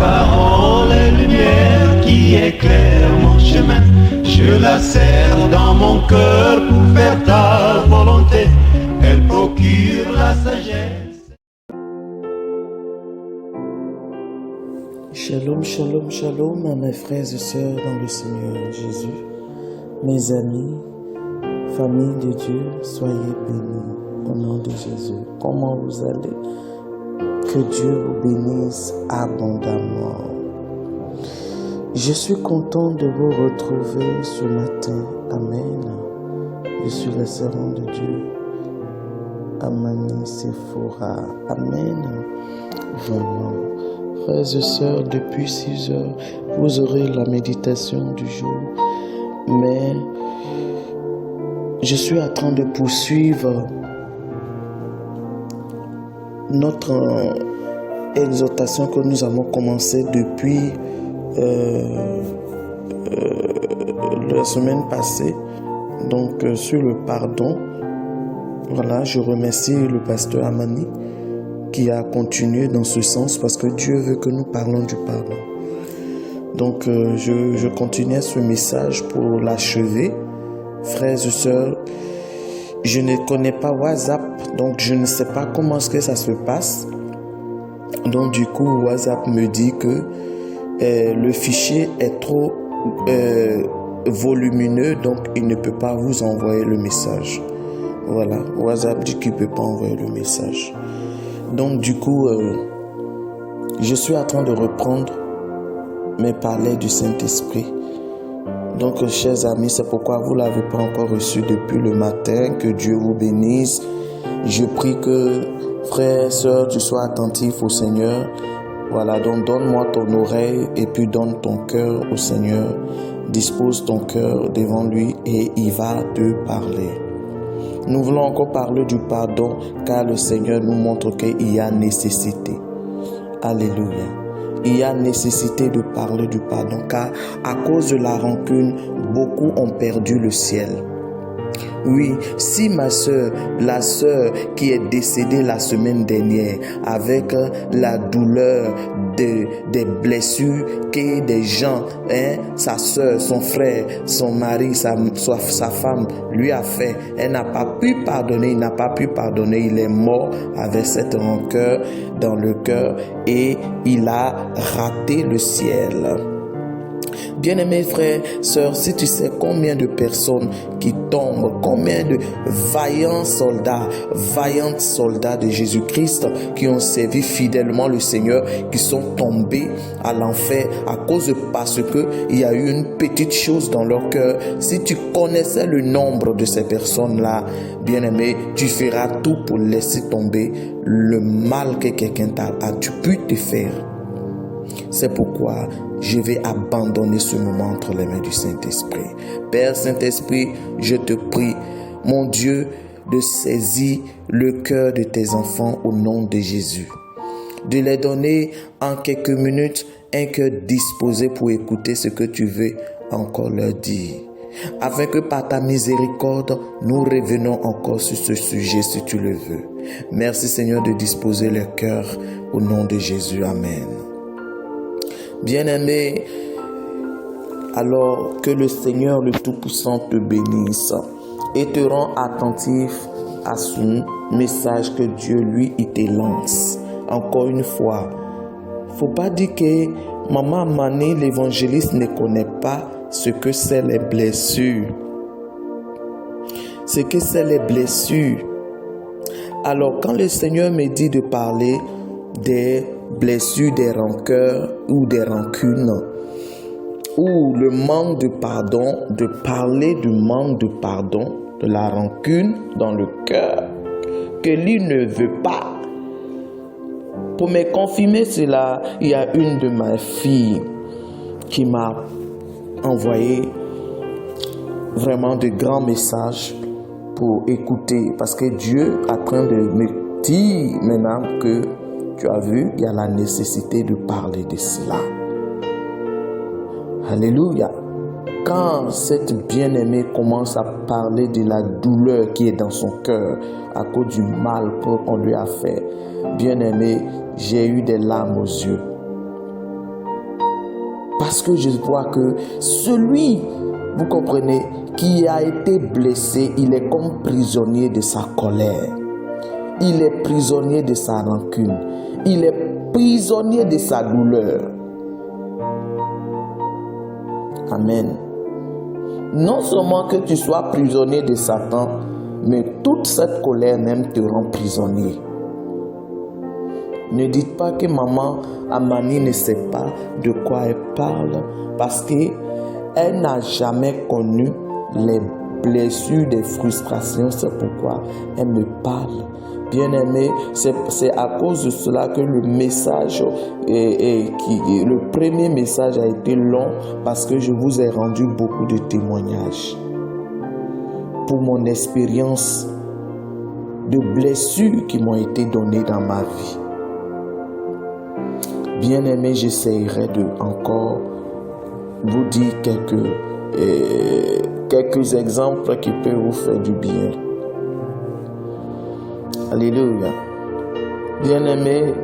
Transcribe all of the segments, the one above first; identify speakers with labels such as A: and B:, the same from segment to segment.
A: parole est lumière qui éclaire mon chemin. Je la serre dans mon cœur pour faire ta volonté. Elle procure la sagesse.
B: Shalom, shalom, shalom à mes frères et sœurs dans le Seigneur Jésus. Mes amis, famille de Dieu, soyez bénis au nom de Jésus. Comment vous allez? Que Dieu vous bénisse abondamment. Je suis content de vous retrouver ce matin. Amen. Je suis le servant de Dieu, Amani Sephora. Amen. Vraiment. Frères et sœurs, depuis 6 heures, vous aurez la méditation du jour. Mais je suis en train de poursuivre notre exhortation que nous avons commencé depuis la semaine passée, donc sur le pardon. Voilà, je remercie le pasteur Amani qui a continué dans ce sens parce que Dieu veut que nous parlons du pardon. Donc je continuais ce message pour l'achever. Frères et sœurs, je ne connais pas WhatsApp, donc je ne sais pas comment est-ce que ça se passe. Donc du coup, WhatsApp me dit que le fichier est trop volumineux, donc il ne peut pas vous envoyer le message. Voilà, WhatsApp dit qu'il ne peut pas envoyer le message. Donc du coup, je suis en train de reprendre mes parler du Saint-Esprit. Donc, chers amis, c'est pourquoi vous ne l'avez pas encore reçu depuis le matin. Que Dieu vous bénisse. Je prie que, frère, sœur, tu sois attentif au Seigneur. Voilà, donc donne-moi ton oreille et puis donne ton cœur au Seigneur. Dispose ton cœur devant lui et il va te parler. Nous voulons encore parler du pardon car le Seigneur nous montre qu'il y a nécessité. Alléluia. Il y a nécessité de parler du pardon car à cause de la rancune, beaucoup ont perdu le ciel. Oui, si ma soeur, la soeur qui est décédée la semaine dernière avec la douleur des blessures que des gens, sa soeur, son frère, son mari, sa femme lui a fait, elle n'a pas pu pardonner, il n'a pas pu pardonner, il est mort avec cette rancœur dans le cœur et il a raté le ciel. Bien-aimés frères, sœurs, si tu sais combien de personnes qui tombent, combien de vaillantes soldats de Jésus-Christ qui ont servi fidèlement le Seigneur, qui sont tombés à l'enfer parce que il y a eu une petite chose dans leur cœur. Si tu connaissais le nombre de ces personnes-là, bien-aimés, tu feras tout pour laisser tomber le mal que quelqu'un a pu te faire. C'est pourquoi je vais abandonner ce moment entre les mains du Saint-Esprit. Père Saint-Esprit, je te prie, mon Dieu, de saisir le cœur de tes enfants au nom de Jésus. De les donner en quelques minutes un cœur disposé pour écouter ce que tu veux encore leur dire. Afin que par ta miséricorde, nous revenons encore sur ce sujet si tu le veux. Merci Seigneur de disposer leur cœur au nom de Jésus. Amen. Bien-aimé, alors que le Seigneur le Tout-Puissant te bénisse et te rend attentif à son message que Dieu lui il te lance. Encore une fois, faut pas dire que Maman Amani l'évangéliste ne connaît pas ce que c'est les blessures. Ce que c'est les blessures. Alors quand le Seigneur me dit de parler des blessures, des rancœurs ou des rancunes, ou le manque de pardon, de parler du manque de pardon, de la rancune dans le cœur, que lui ne veut pas. Pour me confirmer cela, il y a une de mes filles qui m'a envoyé vraiment de grands messages pour écouter, parce que Dieu est en train de me dire maintenant que tu as vu, il y a la nécessité de parler de cela. Alléluia. Quand cette bien-aimée commence à parler de la douleur qui est dans son cœur à cause du mal qu'on lui a fait, bien-aimée, j'ai eu des larmes aux yeux. Parce que je vois que celui, vous comprenez, qui a été blessé, il est comme prisonnier de sa colère. Il est prisonnier de sa rancune. Il est prisonnier de sa douleur. Amen. Non seulement que tu sois prisonnier de Satan, mais toute cette colère même te rend prisonnier. Ne dites pas que maman Amani ne sait pas de quoi elle parle, parce qu'elle n'a jamais connu les blessures, des frustrations. C'est pourquoi elle me parle. Bien-aimé, c'est à cause de cela que le message, le premier message a été long, parce que je vous ai rendu beaucoup de témoignages pour mon expérience de blessures qui m'ont été données dans ma vie. Bien-aimé, j'essaierai de encore vous dire quelques exemples qui peuvent vous faire du bien. Alléluia. Bien-aimé,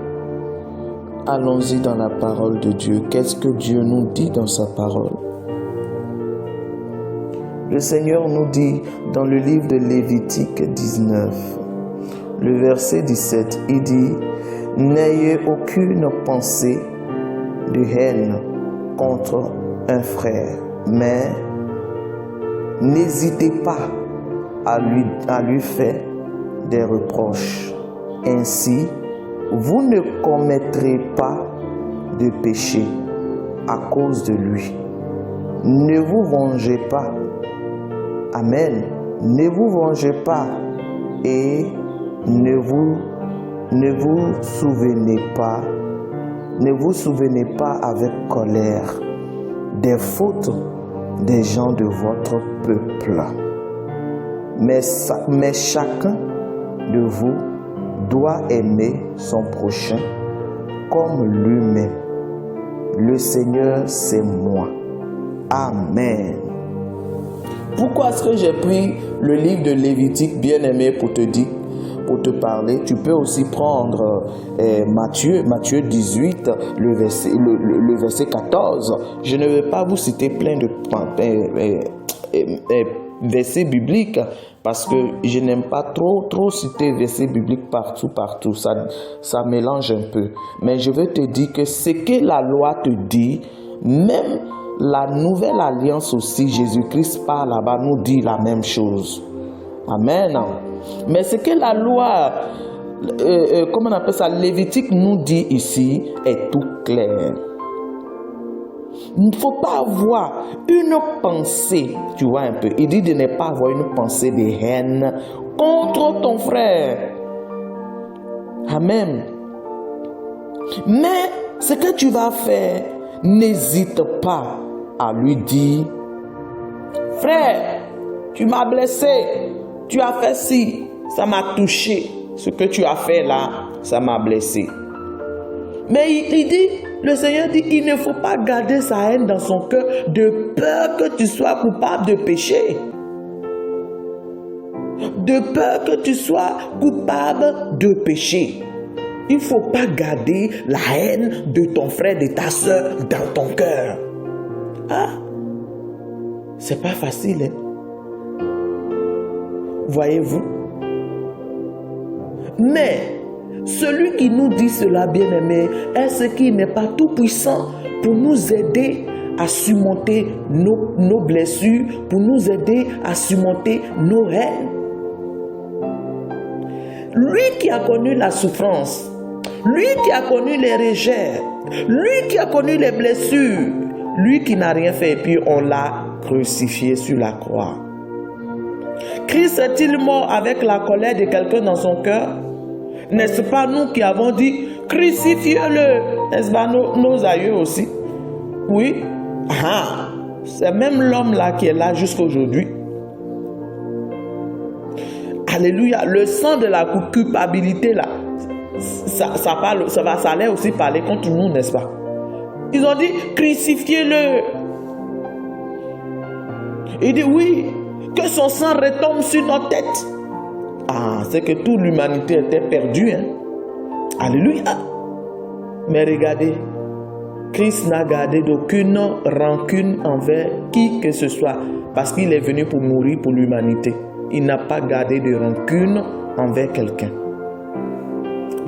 B: allons-y dans la parole de Dieu. Qu'est-ce que Dieu nous dit dans sa parole? Le Seigneur nous dit dans le livre de Lévitique 19, le verset 17, il dit: n'ayez aucune pensée de haine contre un frère, mais n'hésitez pas à lui faire des reproches. Ainsi, vous ne commettrez pas de péché à cause de lui. Ne vous vengez pas. Amen. Ne vous vengez pas et ne vous souvenez pas avec colère des fautes des gens de votre peuple. Mais chacun de vous doit aimer son prochain comme lui-même. Le Seigneur, c'est moi. Amen. Pourquoi est-ce que j'ai pris le livre de Lévitique, bien-aimé, pour te parler? Tu peux aussi prendre Matthieu 18, le verset 14. Je ne vais pas vous citer plein de versets bibliques, parce que je n'aime pas trop citer versets bibliques partout. Ça mélange un peu. Mais je veux te dire que ce que la loi te dit, même la nouvelle alliance aussi, Jésus-Christ par là-bas nous dit la même chose. Amen. Mais ce que la loi, comment on appelle ça, Lévitique nous dit ici, est tout clair. Il ne faut pas avoir une pensée, tu vois un peu. Il dit de ne pas avoir une pensée de haine contre ton frère. Amen. Mais ce que tu vas faire, n'hésite pas à lui dire: frère, tu m'as blessé, tu as fait ci, ça m'a touché. Ce que tu as fait là, ça m'a blessé. Mais il dit, le Seigneur dit, il ne faut pas garder sa haine dans son cœur de peur que tu sois coupable de péché. De peur que tu sois coupable de péché. Il ne faut pas garder la haine de ton frère, de ta soeur dans ton cœur. Ah, c'est pas facile, hein? Voyez-vous? Mais celui qui nous dit cela, bien-aimé, est ce qui n'est pas tout puissant pour nous aider à surmonter nos blessures, pour nous aider à surmonter nos haines. Lui qui a connu la souffrance, lui qui a connu les rejets, lui qui a connu les blessures, lui qui n'a rien fait et puis on l'a crucifié sur la croix. Christ est-il mort avec la colère de quelqu'un dans son cœur? N'est-ce pas nous qui avons dit crucifiez-le? N'est-ce pas nos aïeux aussi? Oui. Ah, c'est même l'homme là qui est là jusqu'à aujourd'hui. Alléluia. Le sang de la culpabilité là, ça allait aussi parler contre nous, n'est-ce pas? Ils ont dit crucifiez-le. Il dit oui, que son sang retombe sur nos têtes. Ah, c'est que toute l'humanité était perdue. Hein? Alléluia. Mais regardez, Christ n'a gardé d'aucune rancune envers qui que ce soit parce qu'il est venu pour mourir pour l'humanité. Il n'a pas gardé de rancune envers quelqu'un.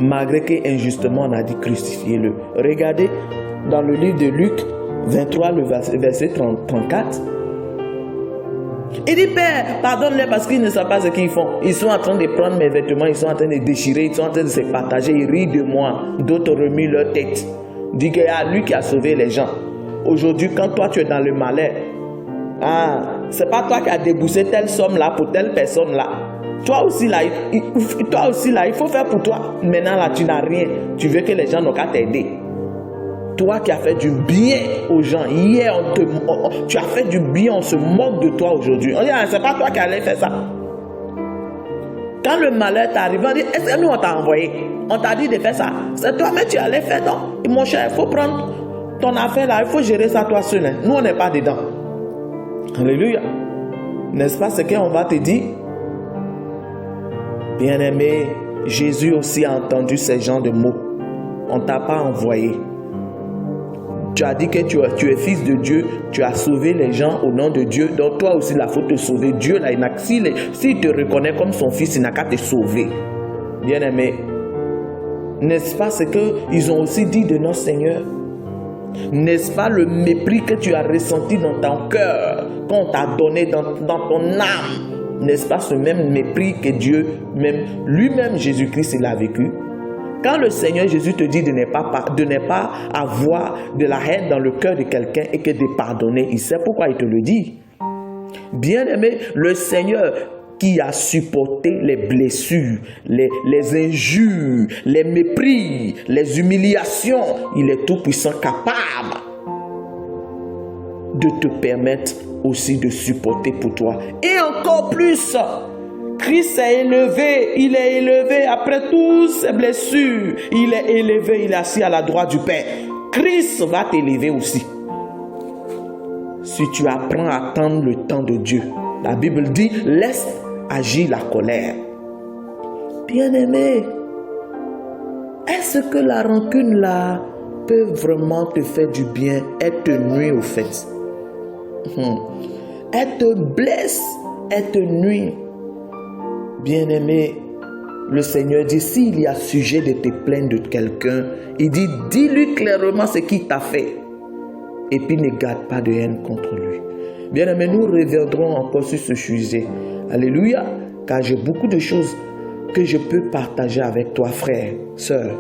B: Malgré qu'injustement on a dit crucifiez-le. Regardez dans le livre de Luc 23, le verset 34. Il dit, Père, pardonne-les parce qu'ils ne savent pas ce qu'ils font. Ils sont en train de prendre mes vêtements, ils sont en train de déchirer, ils sont en train de se partager, ils rient de moi. D'autres remuent leur tête. Dit qu'il y a lui qui a sauvé les gens. Aujourd'hui, quand toi tu es dans le malheur, c'est pas toi qui as déboursé telle somme là pour telle personne là. Toi aussi là, il faut faire pour toi. Maintenant là, tu n'as rien. Tu veux que les gens n'ont qu'à t'aider. Toi qui as fait du bien aux gens, hier tu as fait du bien, on se moque de toi aujourd'hui. On dit, c'est pas toi qui allais faire ça. Quand le malheur t'arrive, on dit, est-ce que nous on t'a envoyé? On t'a dit de faire ça. C'est toi, mais tu allais faire, non? Et mon cher, il faut prendre ton affaire là, il faut gérer ça toi seul. Hein. Nous on n'est pas dedans. Alléluia. N'est-ce pas ce qu'on va te dire? Bien-aimé, Jésus aussi a entendu ces genres de mots. On ne t'a pas envoyé. Tu as dit que tu es fils de Dieu, tu as sauvé les gens au nom de Dieu, donc toi aussi il faut te sauver. Dieu là, s'il te reconnaît comme son fils, il n'a qu'à te sauver. Bien-aimé, n'est-ce pas ce qu'ils ont aussi dit de notre Seigneur? N'est-ce pas le mépris que tu as ressenti dans ton cœur, qu'on t'a donné dans ton âme? N'est-ce pas ce même mépris que Dieu, même lui-même Jésus-Christ, il a vécu? Quand le Seigneur Jésus te dit de ne pas avoir de la haine dans le cœur de quelqu'un et que de pardonner, il sait pourquoi il te le dit. Bien-aimé, le Seigneur qui a supporté les blessures, les injures, les mépris, les humiliations, il est tout puissant capable de te permettre aussi de supporter pour toi. Et encore plus, Christ est élevé, il est élevé après toutes ses blessures. Il est élevé, il est assis à la droite du Père. Christ va t'élever aussi. Si tu apprends à attendre le temps de Dieu. La Bible dit, laisse agir la colère. Bien-aimé, est-ce que la rancune là peut vraiment te faire du bien? Elle te nuit au fait. Elle te blesse, elle te nuit. Bien-aimé, le Seigneur dit, s'il y a sujet de te plaindre de quelqu'un, il dit, dis-lui clairement ce qu'il t'a fait. Et puis ne garde pas de haine contre lui. Bien-aimé, nous reviendrons encore sur ce sujet. Alléluia, car j'ai beaucoup de choses que je peux partager avec toi, frère, sœur,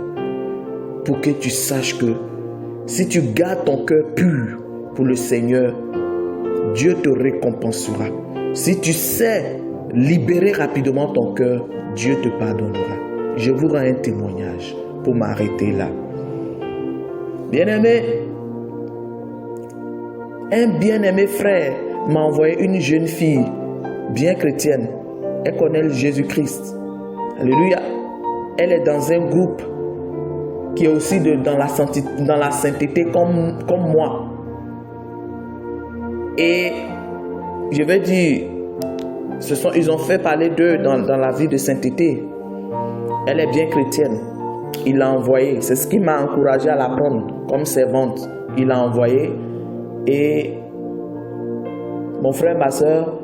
B: pour que tu saches que si tu gardes ton cœur pur pour le Seigneur, Dieu te récompensera. Si tu sais libérer rapidement ton cœur, Dieu te pardonnera. Je vous rends un témoignage pour m'arrêter là. Bien-aimé, un bien-aimé frère m'a envoyé une jeune fille bien chrétienne. Elle connaît Jésus-Christ. Alléluia. Elle est dans un groupe qui est aussi dans la sainteté comme moi. Et je vais dire, ils ont fait parler d'eux dans la vie de sainteté. Elle est bien chrétienne. Il l'a envoyée. C'est ce qui m'a encouragé à la prendre comme servante. Il l'a envoyée. Et mon frère, ma soeur,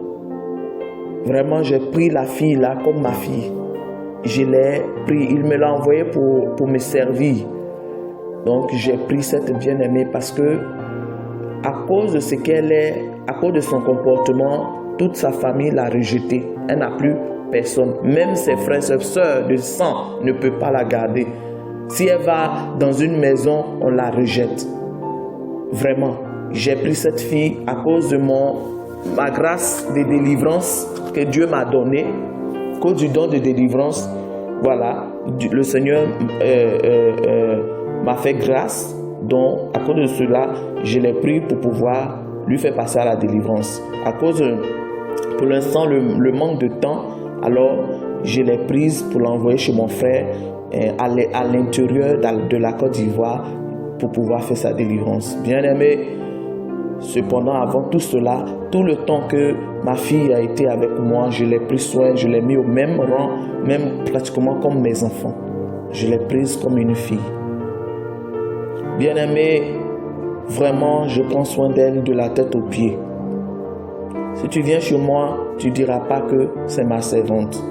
B: vraiment j'ai pris la fille là comme ma fille. Je l'ai pris. Il me l'a envoyée pour me servir. Donc j'ai pris cette bien-aimée parce que à cause de ce qu'elle est, à cause de son comportement, toute sa famille l'a rejetée. Elle n'a plus personne. Même ses frères, ses soeurs de sang ne peuvent pas la garder. Si elle va dans une maison, on la rejette. Vraiment, j'ai pris cette fille à cause de ma grâce de délivrance que Dieu m'a donnée. À cause du don de délivrance, voilà, le Seigneur m'a fait grâce. Donc, à cause de cela, je l'ai pris pour pouvoir lui faire passer à la délivrance. À cause, pour l'instant, le manque de temps, alors je l'ai prise pour l'envoyer chez mon frère à l'intérieur de la Côte d'Ivoire pour pouvoir faire sa délivrance. Bien aimé, cependant, avant tout cela, tout le temps que ma fille a été avec moi, je l'ai pris soin, je l'ai mis au même rang, même pratiquement comme mes enfants. Je l'ai prise comme une fille. Bien-aimé, Vraiment, je prends soin d'elle de la tête aux pieds. Si tu viens chez moi, tu ne diras pas que c'est ma servante.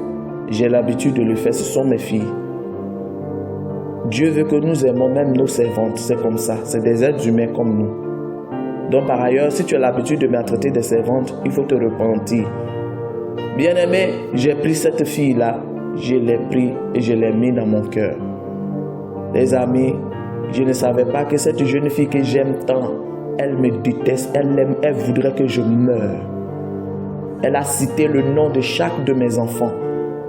B: J'ai l'habitude de le faire, ce sont mes filles. Dieu veut que nous aimons même nos servantes, c'est comme ça, c'est des êtres humains comme nous. Donc par ailleurs, si tu as l'habitude de maltraiter des servantes, il faut te repentir. Bien-aimé, j'ai pris cette fille-là, je l'ai pris et je l'ai mis dans mon cœur. Les amis, je ne savais pas que cette jeune fille que j'aime tant, elle me déteste, elle voudrait que je meure. Elle a cité le nom de chaque de mes enfants.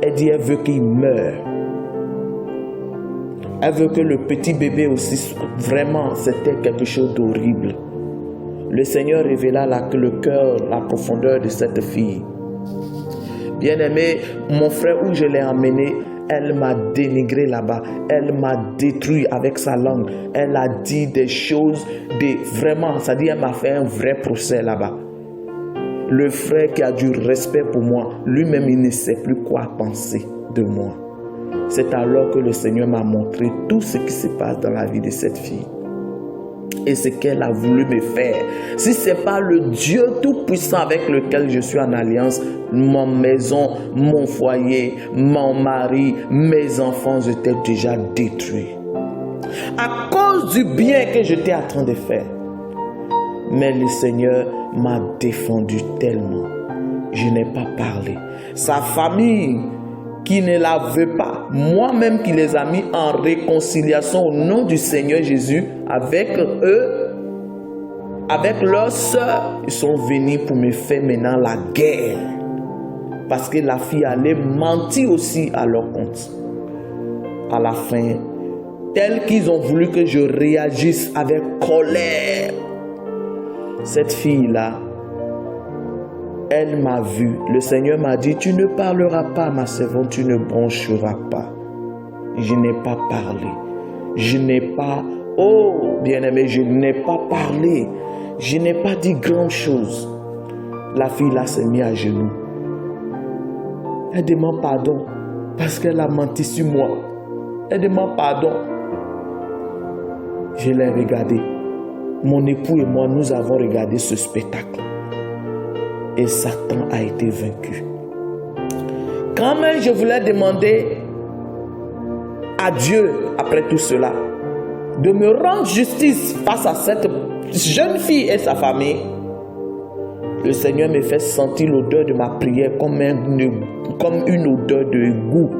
B: Elle dit elle veut qu'il meure. Elle veut que le petit bébé aussi, vraiment, c'était quelque chose d'horrible. Le Seigneur révéla le cœur, la profondeur de cette fille. Bien-aimé, mon frère où je l'ai emmené, elle m'a dénigré là-bas. Elle m'a détruit avec sa langue. Elle a dit des choses, vraiment, ça dit, elle m'a fait un vrai procès là-bas. Le frère qui a du respect pour moi, lui-même, il ne sait plus quoi penser de moi. C'est alors que le Seigneur m'a montré tout ce qui se passe dans la vie de cette fille. Et ce qu'elle a voulu me faire. Si ce n'est pas le Dieu tout-puissant avec lequel je suis en alliance, ma maison, mon foyer, mon mari, mes enfants étaient déjà détruits. À cause du bien que j'étais en train de faire. Mais le Seigneur m'a défendu tellement. Je n'ai pas parlé. Sa famille qui ne la veut pas, moi-même qui les a mis en réconciliation au nom du Seigneur Jésus avec eux, avec leurs sœurs, ils sont venus pour me faire maintenant la guerre. Parce que la fille allait mentir aussi à leur compte. À la fin, tel qu'ils ont voulu que je réagisse avec colère. Cette fille-là, elle m'a vu. Le Seigneur m'a dit, tu ne parleras pas, ma servante, tu ne broncheras pas. Je n'ai pas parlé. Je n'ai pas, oh bien-aimé, je n'ai pas parlé. Je n'ai pas dit grand chose. La fille là s'est mise à genoux. Elle demande pardon parce qu'elle a menti sur moi. Elle demande pardon. Je l'ai regardé. Mon époux et moi, nous avons regardé ce spectacle. Et Satan a été vaincu. Quand même je voulais demander à Dieu, après tout cela, de me rendre justice face à cette jeune fille et sa famille, le Seigneur me fait sentir l'odeur de ma prière comme une odeur de goût.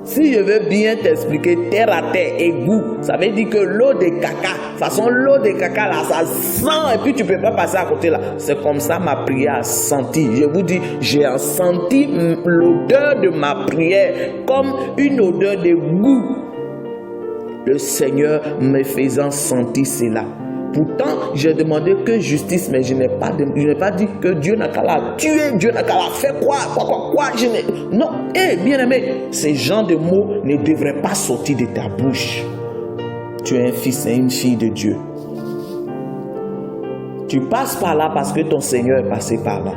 B: Si je veux bien t'expliquer, terre à terre, égout, ça veut dire que l'eau de caca, façon l'eau de caca là, ça sent et puis tu ne peux pas passer à côté là. C'est comme ça ma prière a senti. Je vous dis, j'ai senti l'odeur de ma prière comme une odeur de goût. Le Seigneur me faisant sentir cela. Pourtant, j'ai demandé que justice, mais je n'ai pas dit que Dieu n'a qu'à la tuer, Dieu n'a qu'à la faire quoi. Non, bien aimé, ces genres de mots ne devraient pas sortir de ta bouche. Tu es un fils et une fille de Dieu. Tu passes par là parce que ton Seigneur est passé par là.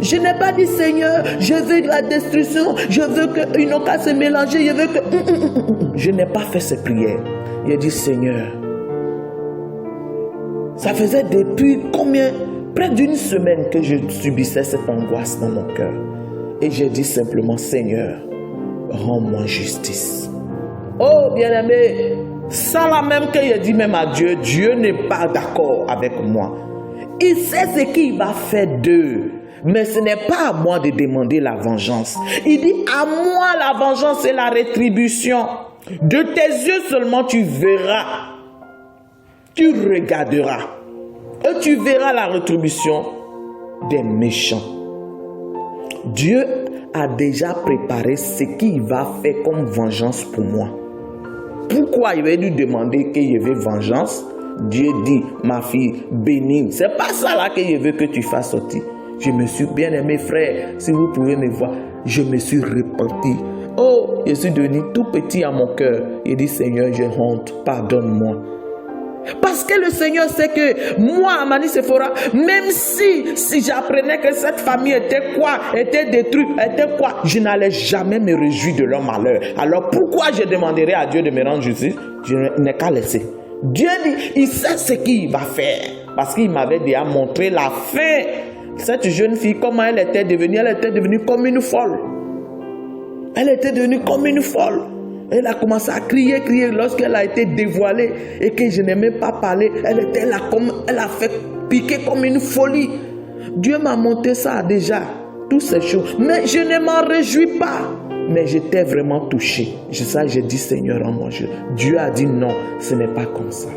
B: Je n'ai pas dit Seigneur, je veux de la destruction, je veux qu'ils n'ont qu'à se mélanger, je veux que... Je n'ai pas fait ces prières. J'ai dit Seigneur, ça faisait depuis combien? Près d'une semaine que je subissais cette angoisse dans mon cœur. Et j'ai dit simplement, Seigneur, rends-moi justice. Oh, bien-aimé, ça là même que j'ai dit même à Dieu, Dieu n'est pas d'accord avec moi. Il sait ce qu'il va faire d'eux. Mais ce n'est pas à moi de demander la vengeance. Il dit, à moi la vengeance et la rétribution. De tes yeux seulement tu verras. Tu regarderas et tu verras la rétribution des méchants. Dieu a déjà préparé ce qu'il va faire comme vengeance pour moi. Pourquoi il va lui demander qu'il y ait vengeance? Dieu dit, ma fille, bénis. C'est pas ça là que je veux que tu fasses sortir. Je me suis bien aimé, frère. Si vous pouvez me voir, je me suis repenti. Oh, je suis devenu tout petit à mon cœur. Il dit, Seigneur, j'ai honte, pardonne-moi. Parce que le Seigneur sait que moi, Amani Sephora, même si j'apprenais que cette famille était détruite, je n'allais jamais me réjouir de leur malheur. Alors pourquoi je demanderais à Dieu de me rendre justice? Je n'ai qu'à laisser. Dieu dit, il sait ce qu'il va faire. Parce qu'il m'avait déjà montré la fin. Cette jeune fille, comment elle était devenue comme une folle. Elle était devenue comme une folle. Elle a commencé à crier lorsqu'elle a été dévoilée et que je n'aimais pas parler. Elle était là elle a fait piquer comme une folie. Dieu m'a montré ça déjà, toutes ces choses. Mais je ne m'en réjouis pas. Mais j'étais vraiment touché. J'ai dit, Seigneur, en moi. Dieu a dit non, ce n'est pas comme ça.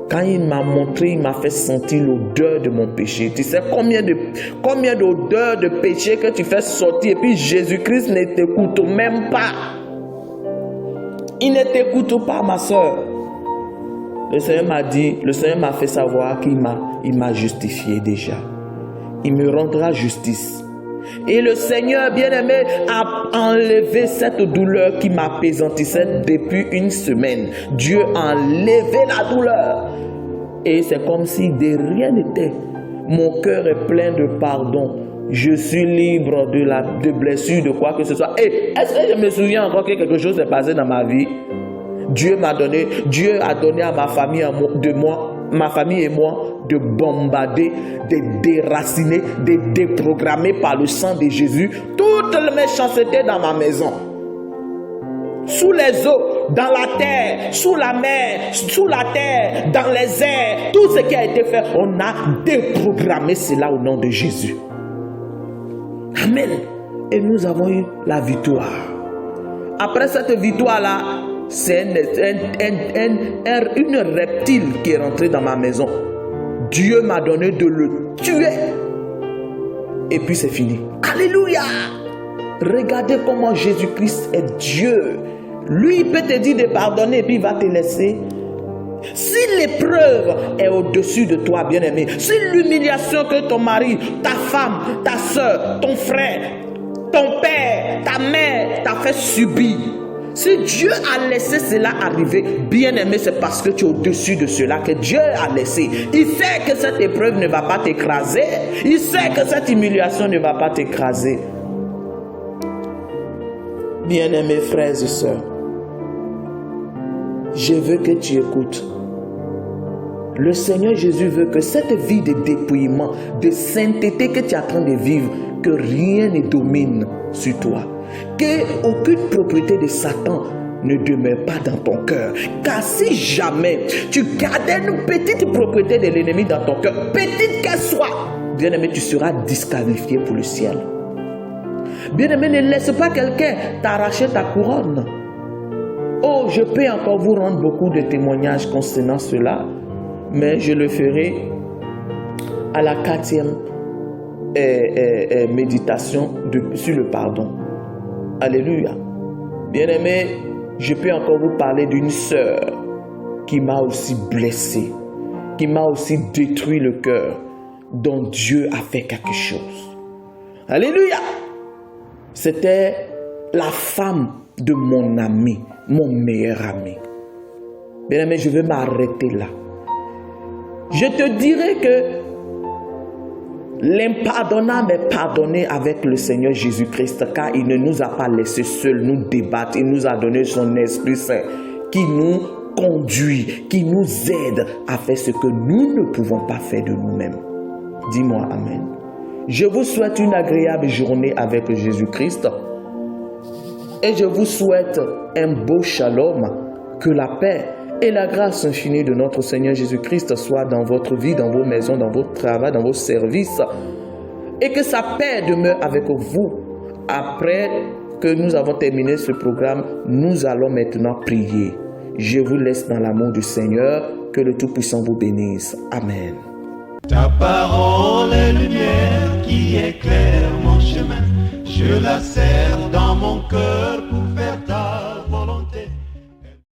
B: Quand il m'a montré, il m'a fait sentir l'odeur de mon péché. Tu sais combien d'odeurs de péché que tu fais sortir et puis Jésus-Christ ne t'écoute même pas. Il ne t'écoute pas, ma soeur. Le Seigneur m'a fait savoir qu'il m'a justifié déjà. Il me rendra justice. Et le Seigneur bien-aimé a enlevé cette douleur qui m'appesantissait depuis une semaine. Dieu a enlevé la douleur. Et c'est comme si de rien n'était. Mon cœur est plein de pardon. Je suis libre de blessures, de quoi que ce soit. Et est-ce que je me souviens encore que quelque chose s'est passé dans ma vie? Dieu a donné à ma famille et moi, de bombarder, de déraciner, de déprogrammer par le sang de Jésus toute la méchanceté dans ma maison. Sous les eaux, dans la terre, sous la mer, sous la terre, dans les airs, tout ce qui a été fait, on a déprogrammé cela au nom de Jésus. Amen. Et nous avons eu la victoire. Après cette victoire-là, c'est une reptile qui est rentrée dans ma maison. Dieu m'a donné de le tuer. Et puis c'est fini. Alléluia. Regardez comment Jésus-Christ est Dieu. Lui, il peut te dire de pardonner et puis il va te laisser. Si l'épreuve est au-dessus de toi, bien-aimé, si l'humiliation que ton mari, ta femme, ta soeur, ton frère, ton père, ta mère t'a fait subir, si Dieu a laissé cela arriver, bien-aimé, c'est parce que tu es au-dessus de cela que Dieu a laissé. Il sait que cette épreuve ne va pas t'écraser. Il sait que cette humiliation ne va pas t'écraser. Bien-aimés frères et sœurs, je veux que tu écoutes. Le Seigneur Jésus veut que cette vie de dépouillement, de sainteté que tu es en train de vivre, que rien ne domine sur toi. Qu'aucune propriété de Satan ne demeure pas dans ton cœur. Car si jamais tu gardais une petite propriété de l'ennemi dans ton cœur, petite qu'elle soit, bien-aimé, tu seras disqualifié pour le ciel. Bien-aimé, ne laisse pas quelqu'un t'arracher ta couronne. Oh, je peux encore vous rendre beaucoup de témoignages concernant cela, mais je le ferai à la 4e méditation sur le pardon. Alléluia. Bien-aimé, je peux encore vous parler d'une sœur qui m'a aussi blessé, qui m'a aussi détruit le cœur, dont Dieu a fait quelque chose. Alléluia. C'était la femme de mon ami, mon meilleur ami. Bien-aimé, je vais m'arrêter là. Je te dirai que l'impardonnable est pardonné avec le Seigneur Jésus-Christ, car il ne nous a pas laissé seuls nous débattre. Il nous a donné son Esprit Saint qui nous conduit, qui nous aide à faire ce que nous ne pouvons pas faire de nous-mêmes. Dis-moi Amen. Je vous souhaite une agréable journée avec Jésus-Christ et je vous souhaite un beau shalom, que la paix et la grâce infinie de notre Seigneur Jésus-Christ soit dans votre vie, dans vos maisons, dans votre travail, dans vos services. Et que sa paix demeure avec vous. Après que nous avons terminé ce programme, nous allons maintenant prier. Je vous laisse dans l'amour du Seigneur. Que le Tout-Puissant vous bénisse. Amen.
A: Ta parole est lumière qui éclaire mon chemin. Je la serre dans mon cœur pour